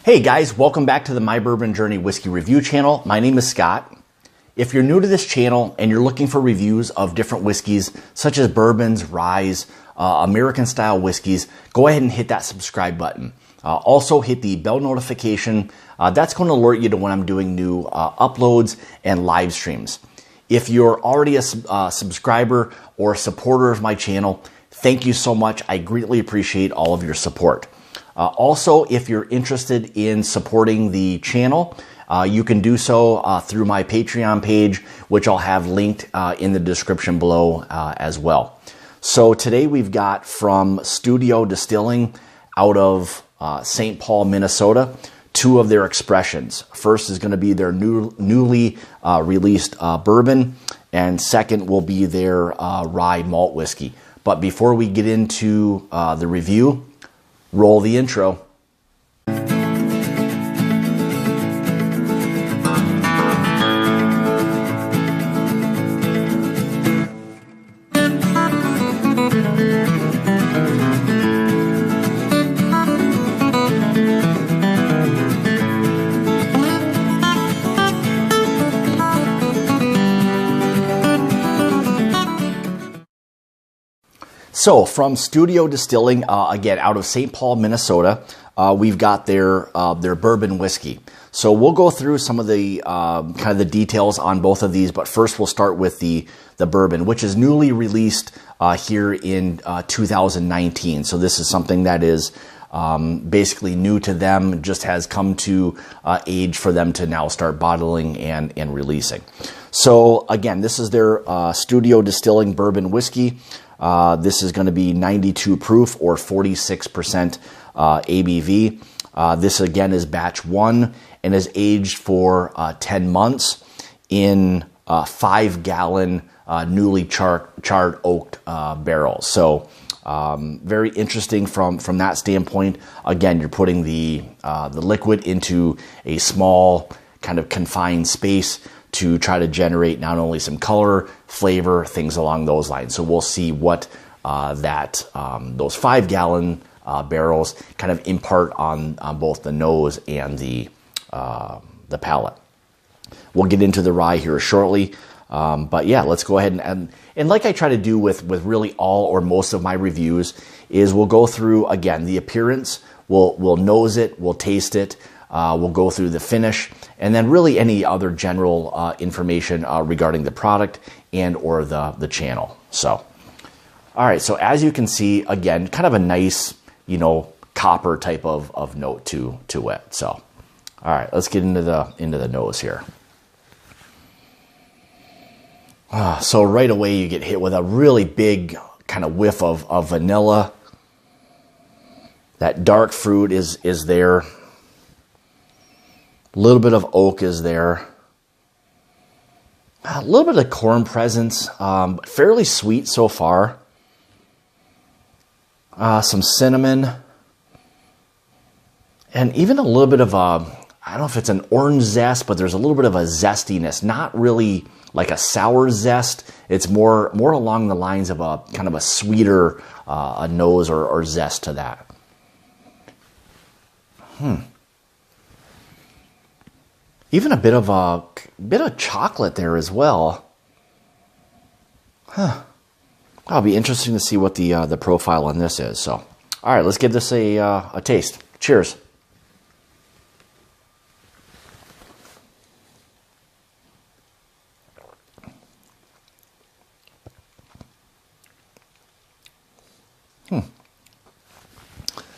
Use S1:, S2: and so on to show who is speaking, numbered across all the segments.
S1: Hey guys, welcome back to the My Bourbon Journey Whiskey Review channel. My name is Scott. If you're new to this channel and you're looking for reviews of different whiskeys, such as bourbons, ryes, American style whiskeys, go ahead and hit that subscribe button. Also hit the bell notification. That's going to alert you to when I'm doing new uploads and live streams. If you're already a subscriber or supporter of my channel, thank you so much. I greatly appreciate all of your support. Also, if you're interested in supporting the channel, you can do so through my Patreon page, which I'll have linked in the description below as well. So today we've got from Studio Distilling out of St. Paul, Minnesota, two of their expressions. First is going to be their newly released bourbon, and second will be their Rye Malt whiskey. But before we get into the review, roll the intro. So from Studio Distilling, again, out of St. Paul, Minnesota, we've got their bourbon whiskey. So we'll go through some of the kind of the details on both of these, but first we'll start with the bourbon, which is newly released here in 2019. So this is something that is basically new to them, just has come to age for them to now start bottling and releasing. So again, this is their Studio Distilling bourbon whiskey. This is going to be 92 proof or 46% ABV. This again is batch 1 and is aged for 10 months in 5-gallon newly charred oaked barrels. So very interesting from that standpoint. Again, you're putting the liquid into a small kind of confined space to try to generate not only some color, flavor, things along those lines. So we'll see what those 5-gallon barrels kind of impart on both the nose and the palate. We'll get into the rye here shortly, but yeah, let's go ahead and like I try to do with really all or most of my reviews is we'll go through again the appearance, we'll nose it, we'll taste it. We'll go through the finish, and then really any other general information regarding the product and or the channel. So, all right. So as you can see, again, kind of a nice, copper type of note to it. So, all right, let's get into the nose here. So right away you get hit with a really big kind of whiff of vanilla. That dark fruit is there. A little bit of oak is there. A little bit of corn presence. Fairly sweet so far. Some cinnamon. And even a little bit of I don't know if it's an orange zest, but there's a little bit of a zestiness. Not really like a sour zest. It's more along the lines of a kind of a sweeter a nose or zest to that. Even a bit of chocolate there as well. Huh. It'll be interesting to see what the profile on this is. So, all right, let's give this a taste. Cheers.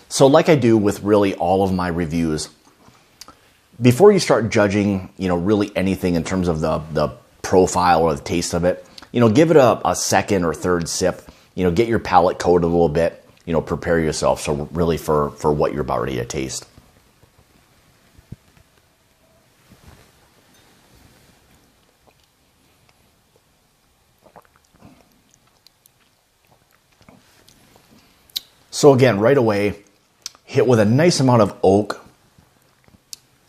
S1: So, like I do with really all of my reviews, before you start judging, really anything in terms of the profile or the taste of it, give it a second or third sip, get your palate coated a little bit, prepare yourself. So really for what you're about ready to taste. So again, right away, hit with a nice amount of oak.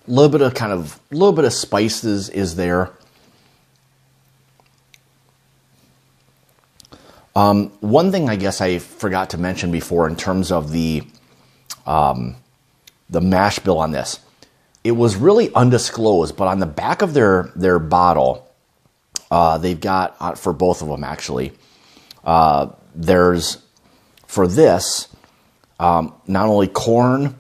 S1: A little bit of spices is there. One thing I guess I forgot to mention before in terms of the mash bill on this. it was really undisclosed, but on the back of their bottle, they've got, for both of them actually, there's, for this, not only corn,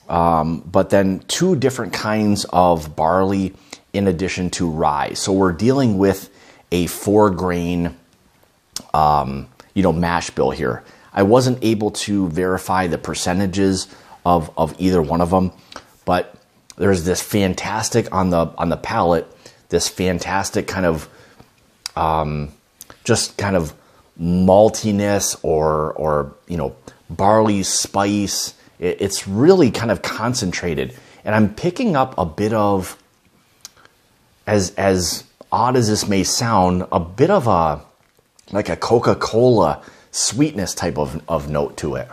S1: but then 2 different kinds of barley in addition to rye. So we're dealing with a 4-grain, mash bill here. I wasn't able to verify the percentages of either one of them, but there's this fantastic on the palate, this fantastic kind of just kind of maltiness or barley spice. It's really kind of concentrated, and I'm picking up a bit of, as odd as this may sound, a bit of a Coca-Cola sweetness type of note to it.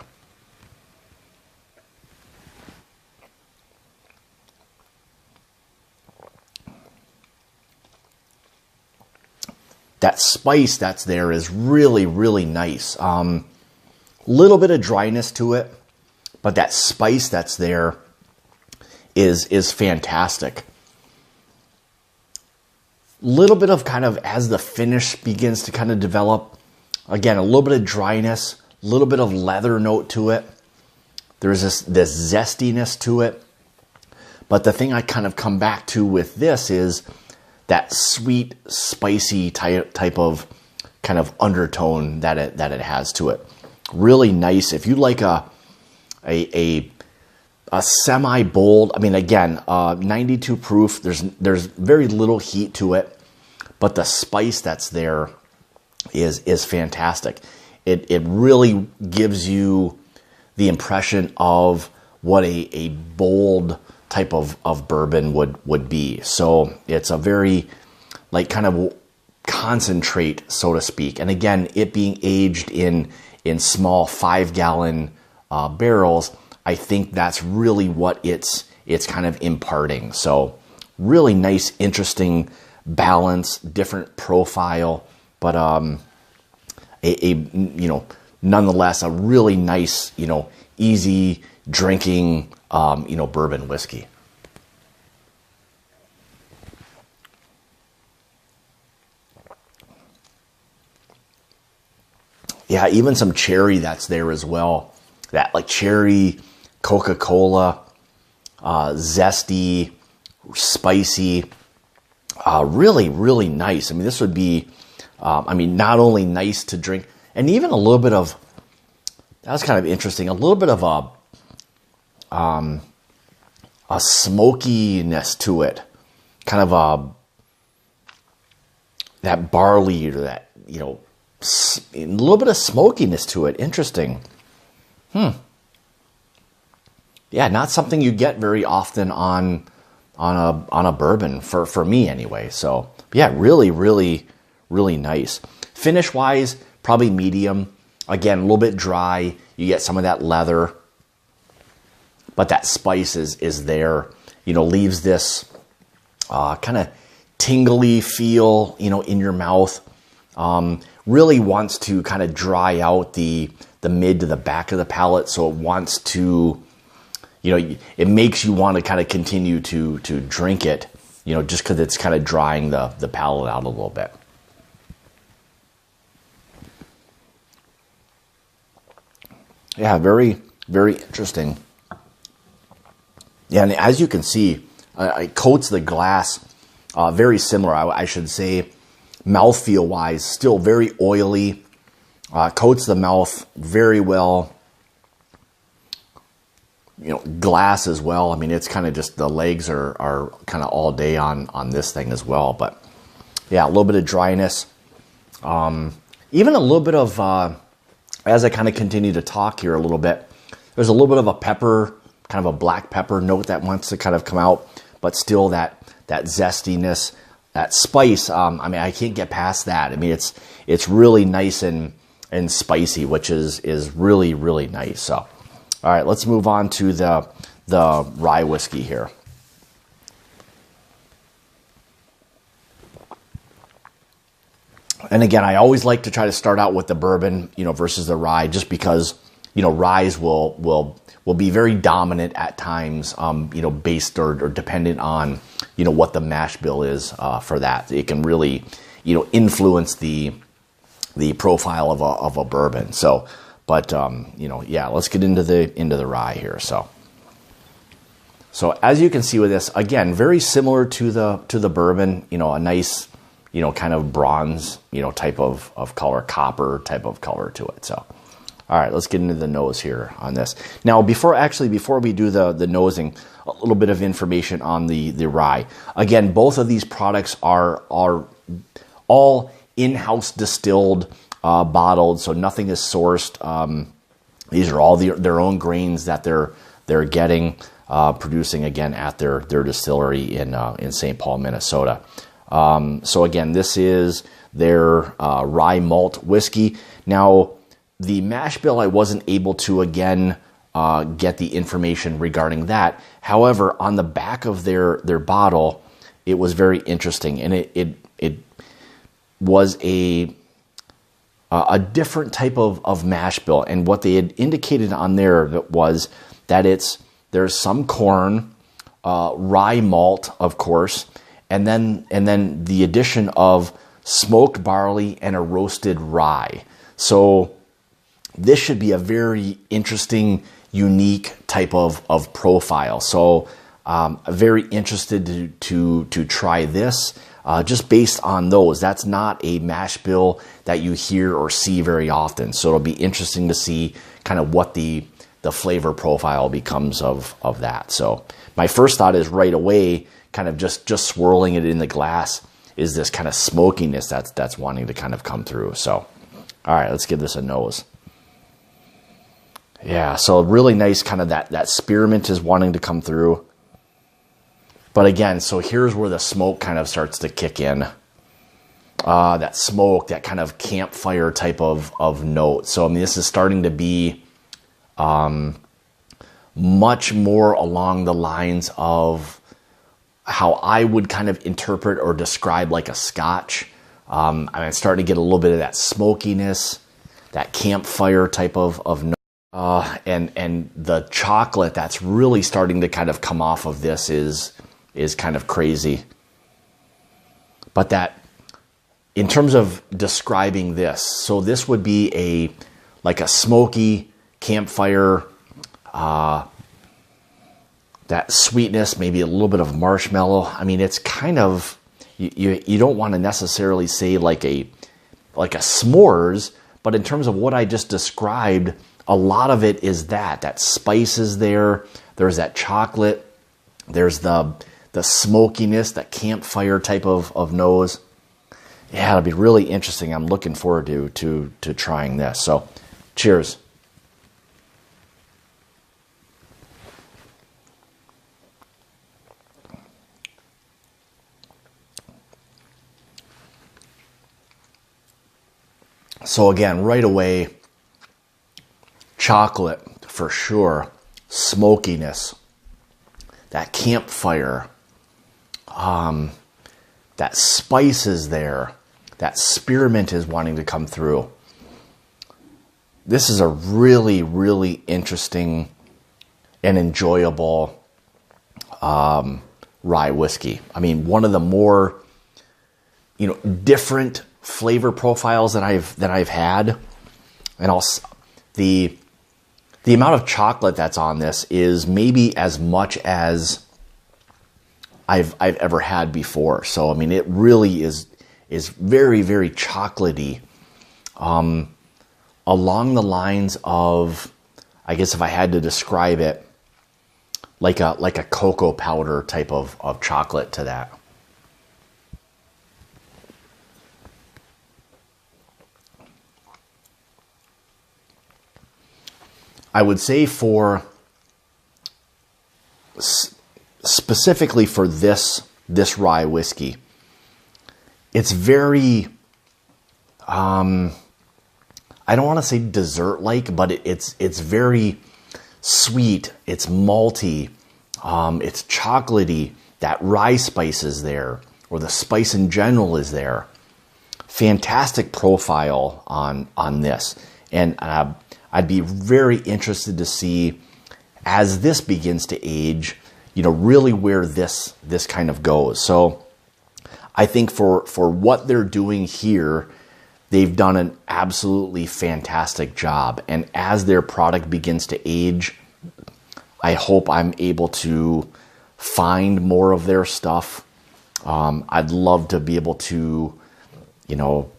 S1: That spice that's there is really, really nice. Little bit of dryness to it, but that spice that's there is fantastic. Little bit of kind of, as the finish begins to kind of develop, again, a little bit of dryness, a little bit of leather note to it. There's this zestiness to it. But the thing I kind of come back to with this is that sweet, spicy type of kind of undertone that it has to it. Really nice. If you like a semi-bold, I mean, again, 92 proof, there's very little heat to it, but the spice that's there is fantastic. It really gives you the impression of what a bold type of bourbon would be. So it's a very, like, kind of concentrate, so to speak. And again, it being aged in small 5-gallon barrels, I think that's really what it's kind of imparting. So really nice, interesting balance, different profile, but nonetheless a really nice, easy drinking bourbon whiskey. Yeah, even some cherry that's there as well. That, like, cherry, Coca-Cola, zesty, spicy, really, really nice. I mean, this would be, not only nice to drink, and even a little bit of, that's kind of interesting, a little bit of a smokiness to it. Kind of that barley, or that, a little bit of smokiness to it. Interesting. Yeah, not something you get very often on a bourbon, for me anyway. So yeah, really, really, really nice. Finish wise, probably medium. Again, a little bit dry. You get some of that leather, but that spice is there. Leaves this kind of tingly feel, in your mouth. Really wants to kind of dry out the mid to the back of the palate, so it wants to, it makes you want to kind of continue to drink it, just because it's kind of drying the palate out a little bit. Yeah, very, very interesting. Yeah, and as you can see, it coats the glass very similar, I should say. Mouthfeel-wise, still very oily. Coats the mouth very well. Glass as well. I mean, it's kind of just, the legs are kind of all day on this thing as well. But yeah, a little bit of dryness. Even a little bit of, as I kind of continue to talk here a little bit, there's a little bit of a pepper, kind of a black pepper note that wants to kind of come out, but still that zestiness, that spice. I can't get past that. I mean, it's really nice and spicy, which is really, really nice. So, all right, let's move on to the rye whiskey here. And again, I always like to try to start out with the bourbon, versus the rye, just because, ryes will be very dominant at times, based or dependent on, what the mash bill is for that. It can really, influence the profile of a bourbon. So, but yeah, let's get into the rye here. So as you can see with this, again, very similar to the bourbon. A nice, kind of bronze, type of color, copper type of color to it. So. All right, let's get into the nose here on this. Now, before we do the nosing, a little bit of information on the rye. Again, both of these products are all in-house distilled, bottled, so nothing is sourced. These are all their own grains that they're getting, producing again at their distillery in St. Paul, Minnesota. So again, this is their Rye Malt whiskey. Now, the mash bill, I wasn't able to, again, get the information regarding that. However, on the back of their bottle, it was very interesting, and it was a different type of mash bill. And what they had indicated on there was that there's some corn, rye malt, of course, and then the addition of smoked barley and a roasted rye. So this should be a very interesting, unique type of profile. So very interested to try this, just based on those. That's not a mash bill that you hear or see very often. So it'll be interesting to see kind of what the flavor profile becomes of that. So my first thought is right away, kind of just swirling it in the glass, is this kind of smokiness that's wanting to kind of come through. So, all right, let's give this a nose. Yeah, so really nice, kind of that spearmint is wanting to come through. But again, so here's where the smoke kind of starts to kick in. That smoke, that kind of campfire type of note. So, I mean, this is starting to be much more along the lines of how I would kind of interpret or describe like a Scotch. I'm starting to get a little bit of that smokiness, that campfire type of note. And the chocolate that's really starting to kind of come off of this is kind of crazy. But that, in terms of describing this, so this would be like a smoky campfire, that sweetness, maybe a little bit of marshmallow. I mean, it's kind of, you don't want to necessarily say like a s'mores, but in terms of what I just described, a lot of it is that spice is there. There's that chocolate. There's the smokiness, that campfire type of nose. Yeah, it'll be really interesting. I'm looking forward to trying this. So, cheers. So again, right away, chocolate for sure, smokiness, that campfire, that spice is there, that spearmint is wanting to come through. This is a really, really interesting and enjoyable rye whiskey. I mean, one of the more, different flavor profiles that I've had, and also the amount of chocolate that's on this is maybe as much as I've ever had before. So I mean, it really is very, very chocolatey, along the lines of, I guess if I had to describe it, like a cocoa powder type of chocolate to that. I would say specifically for this rye whiskey, it's very, I don't want to say dessert-like, but it's very sweet, it's malty, it's chocolatey, that rye spice is there, or the spice in general is there. Fantastic profile on this. And I'd be very interested to see, as this begins to age, you know, really where this kind of goes. So I think for what they're doing here, they've done an absolutely fantastic job. And as their product begins to age, I hope I'm able to find more of their stuff. I'd love to be able to, you know,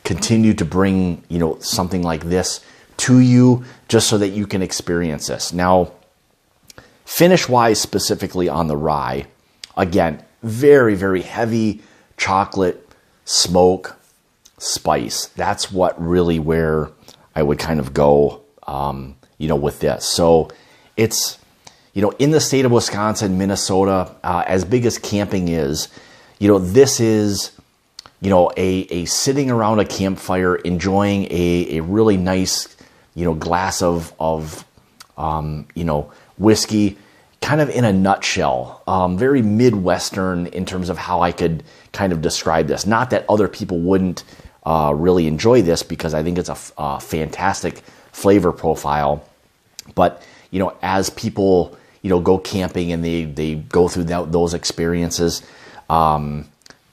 S1: continue to bring, you know, something like this to you just so that you can experience this. Now, finish-wise, specifically on the rye, again, very, very heavy chocolate, smoke, spice. That's what really where I would kind of go, you know, with this. So it's, you know, in the state of Wisconsin, Minnesota, as big as camping is, you know, this is, you know, a sitting around a campfire, enjoying a really nice, you know, glass of you know, whiskey, kind of in a nutshell. Very Midwestern in terms of how I could kind of describe this. Not that other people wouldn't really enjoy this, because I think it's a fantastic flavor profile. But, you know, as people, you know, go camping and they go through those experiences,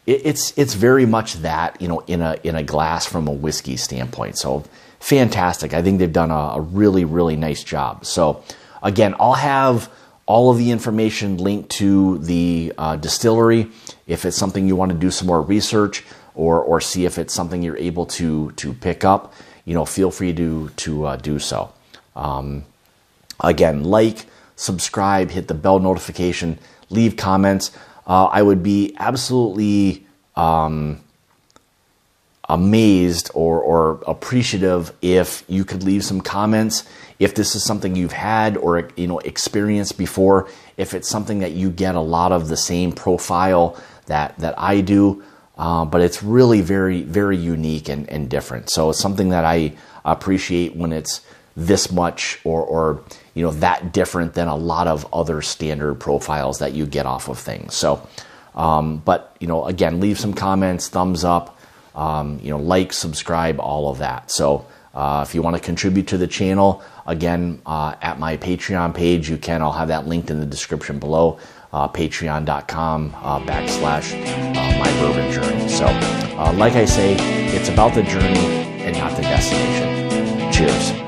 S1: it's very much that, you know, in a glass from a whiskey standpoint. So fantastic. I think they've done a really, really nice job. So again, I'll have all of the information linked to the distillery. If it's something you want to do some more research or see if it's something you're able to pick up, you know, feel free to do so. Again, like, subscribe, hit the bell notification, leave comments. I would be absolutely amazed or appreciative if you could leave some comments. If this is something you've had or, you know, experienced before, if it's something that you get a lot of the same profile that I do, but it's really very, very unique and different. So it's something that I appreciate when it's this much or you know, that different than a lot of other standard profiles that you get off of things. So, but, you know, again, leave some comments, thumbs up, you know, like, subscribe, all of that. So if you want to contribute to the channel, again, at my Patreon page, you can. I'll have that linked in the description below, patreon.com /my bourbon journey. So like I say, it's about the journey and not the destination. Cheers.